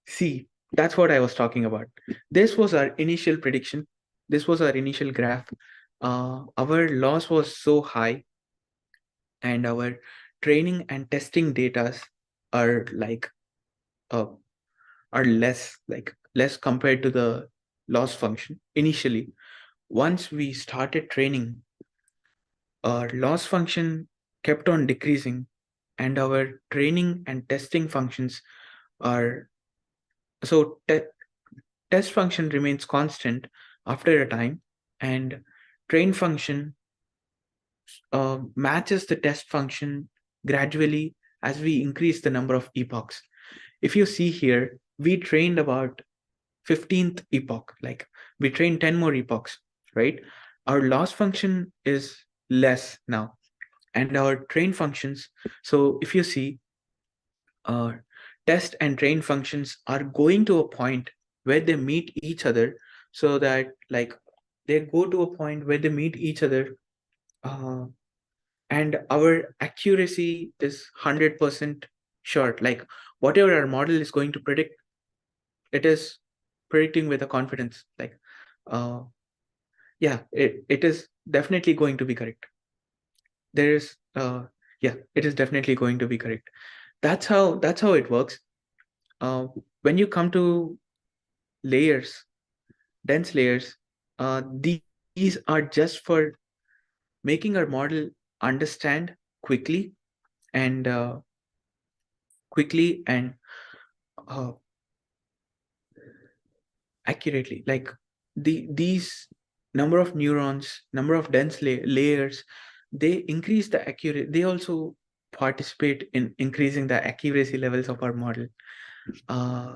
See, that's what I was talking about. This was our initial prediction. This was our initial graph. Our loss was so high, and our training and testing datas are like uh, are less, like less compared to the loss function initially. Once we started training, our loss function kept on decreasing, and our training and testing functions are so test function remains constant after a time, and train function matches the test function gradually as we increase the number of epochs. If you see here, we trained about 15th epoch, like we trained 10 more epochs, right? Our loss function is less now. And our train functions, so if you see, uh, test and train functions are going to a point where they meet each other, so that like they go to a point where they meet each other, uh, and our accuracy is 100% sure. Like whatever our model is going to predict, it is predicting with a confidence. Like uh, yeah, it is definitely going to be correct. There is yeah, it is definitely going to be correct. That's how it works. uh, when you come to layers, dense layers, these are just for making our model understand quickly and quickly and uh, accurately. Like these number of neurons, number of dense layers, they increase the accuracy. They also participate in increasing the accuracy levels of our model. uh,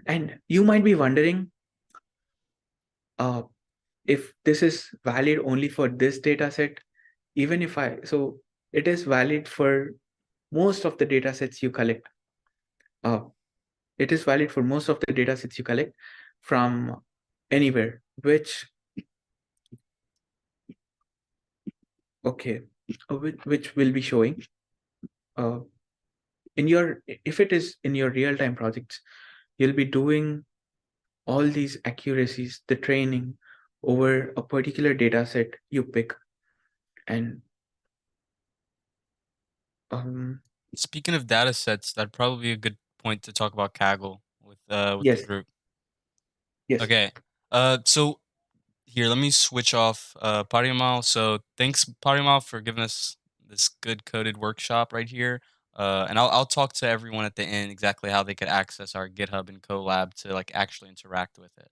and you might be wondering, uh, if this is valid only for this data set. Even if I so it is valid for most of the data sets you collect. uh, it is valid for most of the data sets you collect from anywhere, which okay, which will be showing uh, in your, if it is in your real-time projects, you'll be doing all these accuracies, the training over a particular data set you pick. And um Speaking of data sets, that'd probably be a good point to talk about Kaggle with the yes, group. yes, Okay. So here, let me switch off Parimal. So thanks, Parimal, for giving us this good coded workshop right here. And I'll talk to everyone at the end exactly how they could access our GitHub and Colab to like actually interact with it.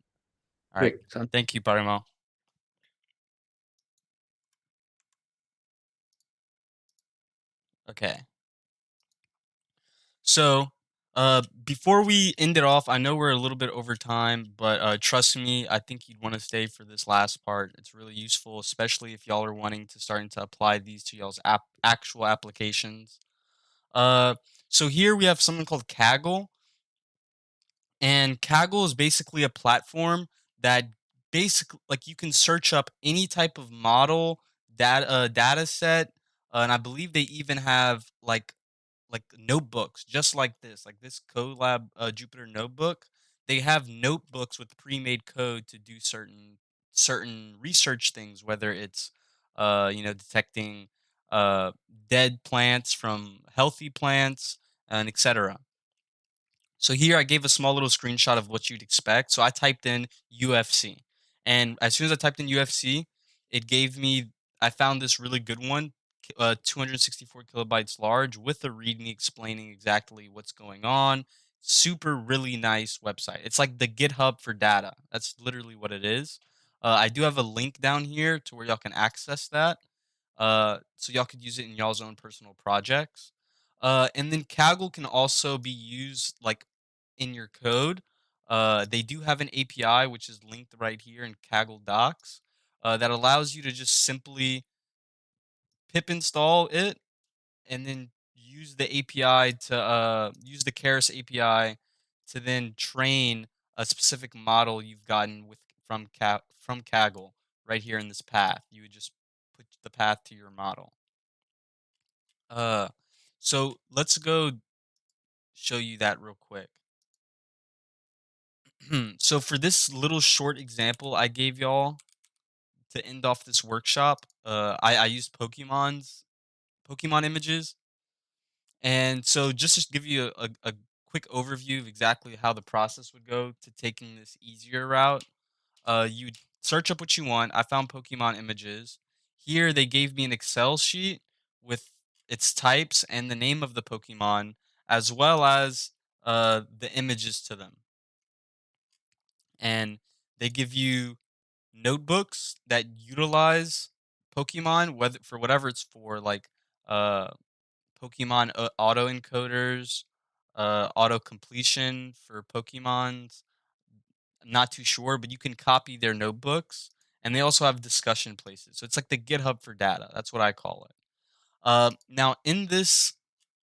All right. great, sounds Thank you, Parimal. Okay. So, before we end it off, I know we're a little bit over time, but trust me, I think you'd want to stay for this last part. It's really useful, especially if y'all are wanting to starting to apply these to y'all's actual applications. Uh, so here we have something called Kaggle, and Kaggle is basically a platform that basically like you can search up any type of model data set, and I believe they even have like notebooks just like this Colab Jupyter notebook. They have notebooks with pre-made code to do certain research things, whether it's detecting uh dead plants from healthy plants and etc. So here I gave a small little screenshot of what you'd expect. So I typed in UFC. And as soon as I typed in UFC, it gave me, I found this really good one, 264 kilobytes large with a README explaining exactly what's going on. Super, really nice website. It's like the GitHub for data. That's literally what it is. I do have a link down here to where y'all can access that. So y'all could use it in y'all's own personal projects. And then Kaggle can also be used like in your code. They do have an API which is linked right here in Kaggle Docs that allows you to just simply pip install it and then use the API to use the Keras API to then train a specific model you've gotten with from Kaggle right here in this path. You would just put the path to your model. Uh, so let's go show you that real quick. So for this little short example I gave y'all to end off this workshop, I used Pokemon images, and so just to give you a quick overview of exactly how the process would go to taking this easier route. You'd search up what you want. I found Pokemon images. Here they gave me an Excel sheet with its types and the name of the Pokemon, as well as the images to them. And they give you notebooks that utilize Pokemon, whether for whatever it's for, like uh, Pokemon auto encoders, auto completion for Pokemons. Not too sure, but you can copy their notebooks and they also have discussion places. So it's like the GitHub for data. That's what I call it. Now, in this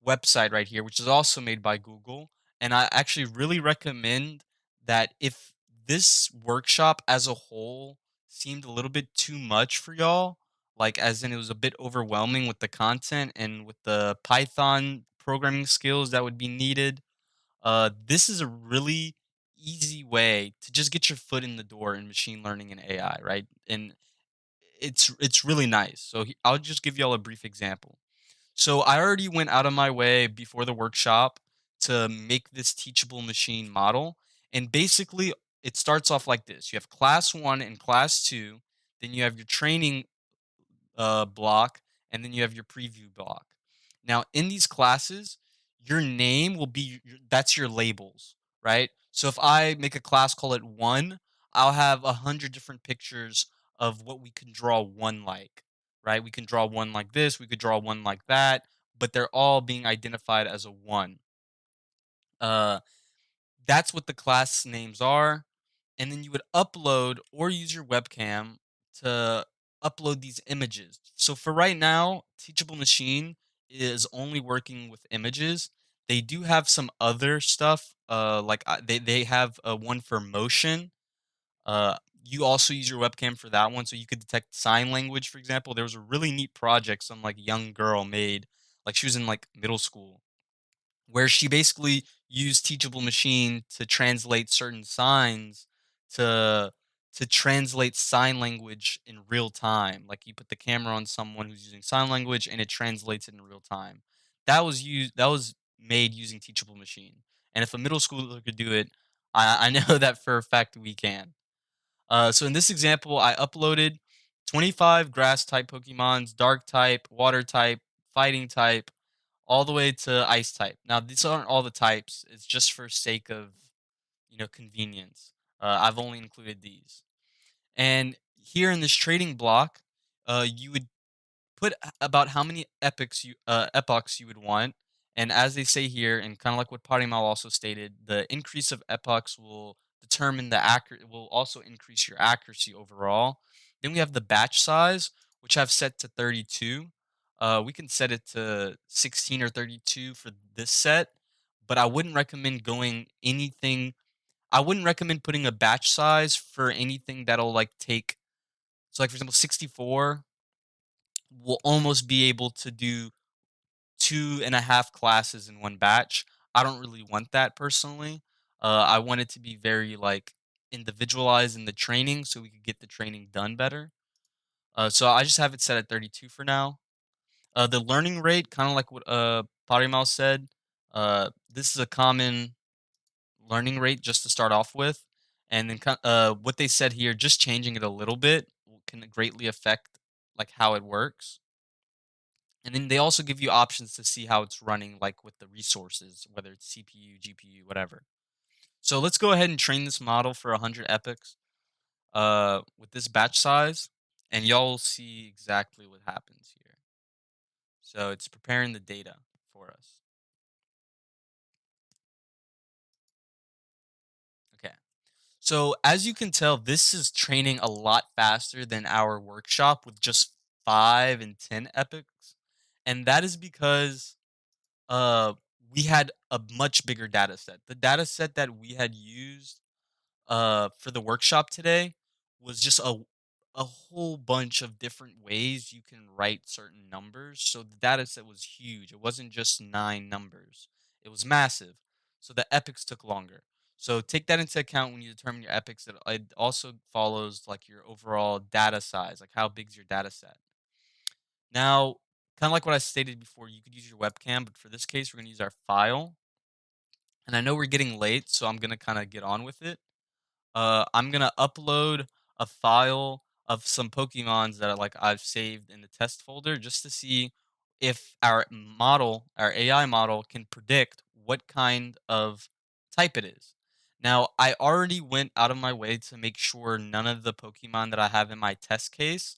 website right here, which is also made by Google, and I actually really recommend that if this workshop as a whole seemed a little bit too much for y'all, like as in it was a bit overwhelming with the content and with the Python programming skills that would be needed, this is a really easy way to just get your foot in the door in machine learning and AI, right? And it's really nice. So I'll just give y'all a brief example. So I already went out of my way before the workshop to make this teachable machine model. And basically, it starts off like this: you have class one and class two, then you have your training block, and then you have your preview block. Now, in these classes, your name will be that's your labels, right? So if I make a class, call it one, I'll have 100 different pictures of what we can draw one like, right? We can draw one like this, we could draw one like that, but they're all being identified as a one. Uh, that's what the class names are. And then you would upload or use your webcam to upload these images. So for right now, Teachable Machine is only working with images. They do have some other stuff, they have one for motion. Uh, you also use your webcam for that one, so you could detect sign language. For example, there was a really neat project some like young girl made, like she was in like middle school, where she basically used teachable machine to translate certain signs to translate sign language in real time. Like you put the camera on someone who's using sign language and it translates it in real time. That was made using teachable machine. And if a middle schooler could do it, I know that for a fact we can. So in this example, I uploaded 25 grass type Pokemons, dark type, water type, fighting type, all the way to ice type. Now, these aren't all the types. It's just for sake of convenience. I've only included these. And here in this trading block, you would put about how many epochs you would want. And as they say here, and kind of like what Parimal also stated, the increase of epochs will determine the accurate will also increase your accuracy overall. Then we have the batch size, which I've set to 32. We can set it to 16 or 32 for this set, but I wouldn't recommend going anything. I wouldn't recommend putting a batch size for anything that'll like take. So, like for example, 64 will almost be able to do 2.5 classes in one batch. I don't really want that personally. I want it to be very like individualized in the training so we could get the training done better. So I just have it set at 32 for now. The learning rate, kind of like what Parimal said, this is a common learning rate just to start off with. And then what they said here, just changing it a little bit can greatly affect like how it works. And then they also give you options to see how it's running, like with the resources, whether it's CPU, GPU, whatever. So let's go ahead and train this model for 100 epochs with this batch size, and y'all will see exactly what happens here. So it's preparing the data for us. Okay. So as you can tell, this is training a lot faster than our workshop with just 5 and 10 epochs. And that is because uh, we had a much bigger data set. The data set that we had used for the workshop today was just a whole bunch of different ways you can write certain numbers. So the data set was huge. It wasn't just 9 numbers. It was massive. So the epics took longer. So take that into account when you determine your epics. It also follows like your overall data size, like how big's your data set. Now, kind of like what I stated before, you could use your webcam, but for this case, we're going to use our file. And I know we're getting late, so I'm going to kind of get on with it. I'm gonna upload a file of some Pokemons that I've saved in the test folder just to see if our AI model, can predict what kind of type it is. Now, I already went out of my way to make sure none of the Pokemon that I have in my test case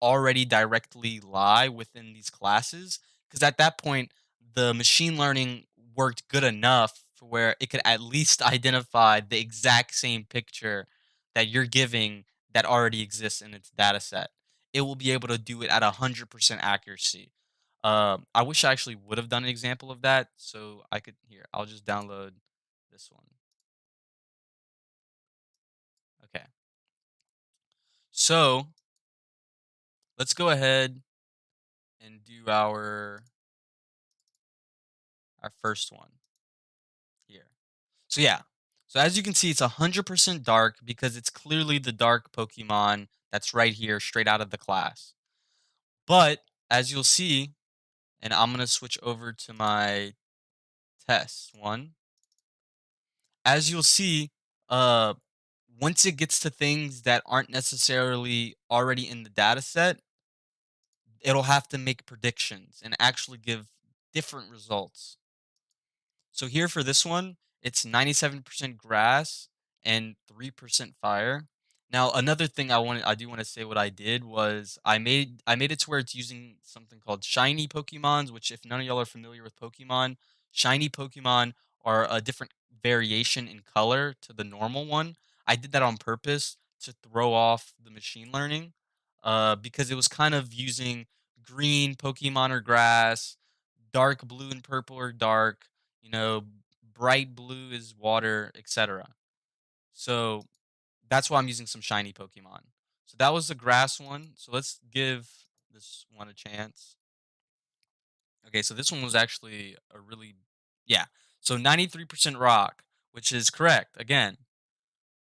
already directly lie within these classes, because at that point, the machine learning worked good enough for where it could at least identify the exact same picture that you're giving that already exists in its data set. It will be able to do it at 100% accuracy. I wish I actually would have done an example of that, so I could here. I'll just download this one. Okay, so let's go ahead and do our first one here. So yeah, so as you can see, it's 100% dark because it's clearly the dark Pokemon that's right here, straight out of the class. But as you'll see, and I'm gonna switch over to my test one. As you'll see, uh, once it gets to things that aren't necessarily already in the data set, it'll have to make predictions and actually give different results. So here for this one, it's 97% grass and 3% fire. Now another thing I do want to say what I did was I made it to where it's using something called shiny Pokemons, which if none of y'all are familiar with Pokemon, shiny Pokemon are a different variation in color to the normal one. I did that on purpose to throw off the machine learning because it was kind of using green Pokemon or grass, dark blue and purple or dark, you know, bright blue is water, etc. So that's why I'm using some shiny Pokemon. So that was the grass one. So let's give this one a chance. Okay, so this one was actually a really, yeah. So 93% rock, which is correct again.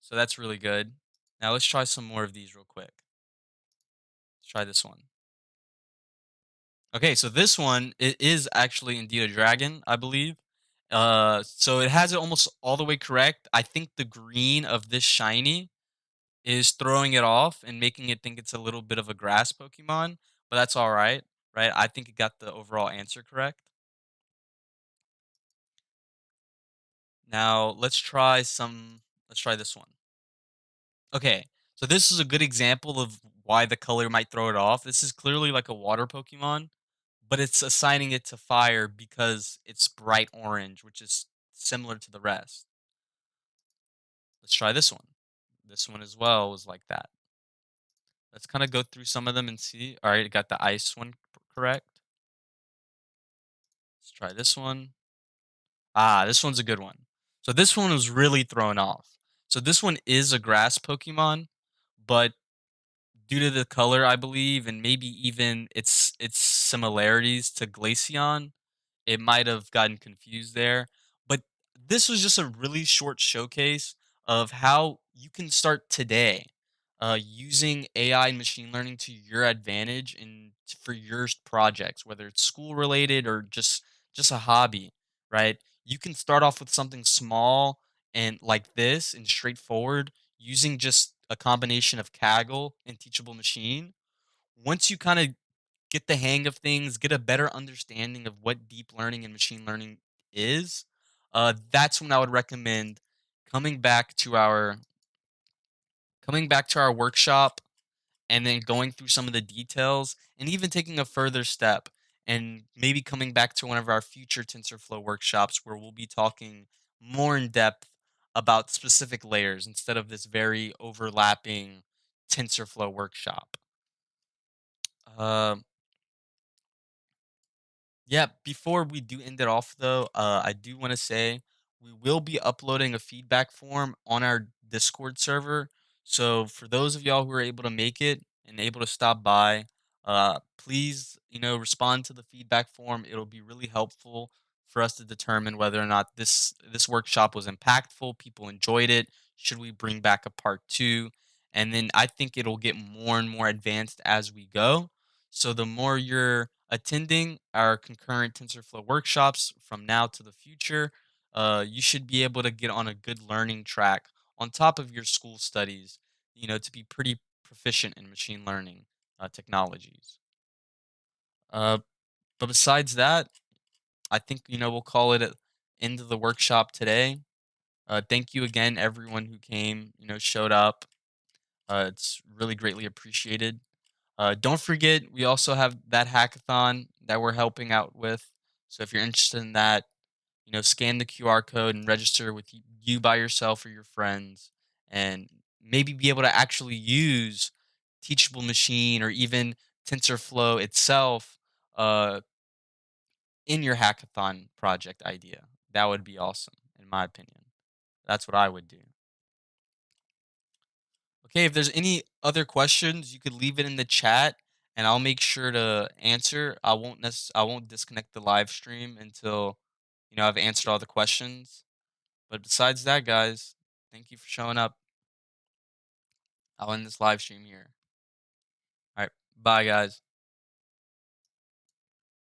So that's really good. Now let's try some more of these real quick. Let's try this one. Okay, so this one it is actually indeed a dragon, I believe. So it has it almost all the way correct. I think the green of this shiny is throwing it off and making it think it's a little bit of a grass Pokemon, but that's all right, right? I think it got the overall answer correct. Now let's try some. Let's try this one. Okay, so this is a good example of why the color might throw it off. This is clearly like a water Pokemon, but it's assigning it to fire because it's bright orange, which is similar to the rest. Let's try this one. This one as well was like that. Let's kind of go through some of them and see. All right, got the ice one correct. Let's try this one. Ah, this one's a good one. So this one was really thrown off. So this one is a grass Pokemon, but due to the color, I believe, and maybe even its similarities to Glaceon, it might have gotten confused there. But this was just a really short showcase of how you can start today using AI and machine learning to your advantage in for your projects, whether it's school related or just a hobby, right? You can start off with something small and like this and straightforward using just a combination of Kaggle and teachable machine. Once you kind of get the hang of things, get a better understanding of what deep learning and machine learning is, that's when I would recommend coming back to our coming back to our workshop and then going through some of the details and even taking a further step and maybe coming back to one of our future TensorFlow workshops where we'll be talking more in depth about specific layers instead of this very overlapping TensorFlow workshop. Um, Yeah, before we do end it off though, I do want to say we will be uploading a feedback form on our Discord server. So for those of y'all who are able to make it and able to stop by, please, respond to the feedback form. It'll be really helpful for us to determine whether or not this workshop was impactful, people enjoyed it, should we bring back a part 2? And then I think it'll get more and more advanced as we go. So the more you're attending our concurrent TensorFlow workshops from now to the future, you should be able to get on a good learning track on top of your school studies, to be pretty proficient in machine learning technologies. Uh, but besides that, I think, we'll call it end of the workshop today. Thank you again, everyone who came, showed up. It's really greatly appreciated. Don't forget, we also have that hackathon that we're helping out with. So if you're interested in that, scan the QR code and register with you by yourself or your friends. And maybe be able to actually use Teachable Machine or even TensorFlow itself uh, in your hackathon project idea. That would be awesome, in my opinion. That's what I would do. Okay, if there's any other questions, you could leave it in the chat and I'll make sure to answer. I won't disconnect the live stream until I've answered all the questions. But besides that, guys, thank you for showing up. I'll end this live stream here. All right. Bye guys.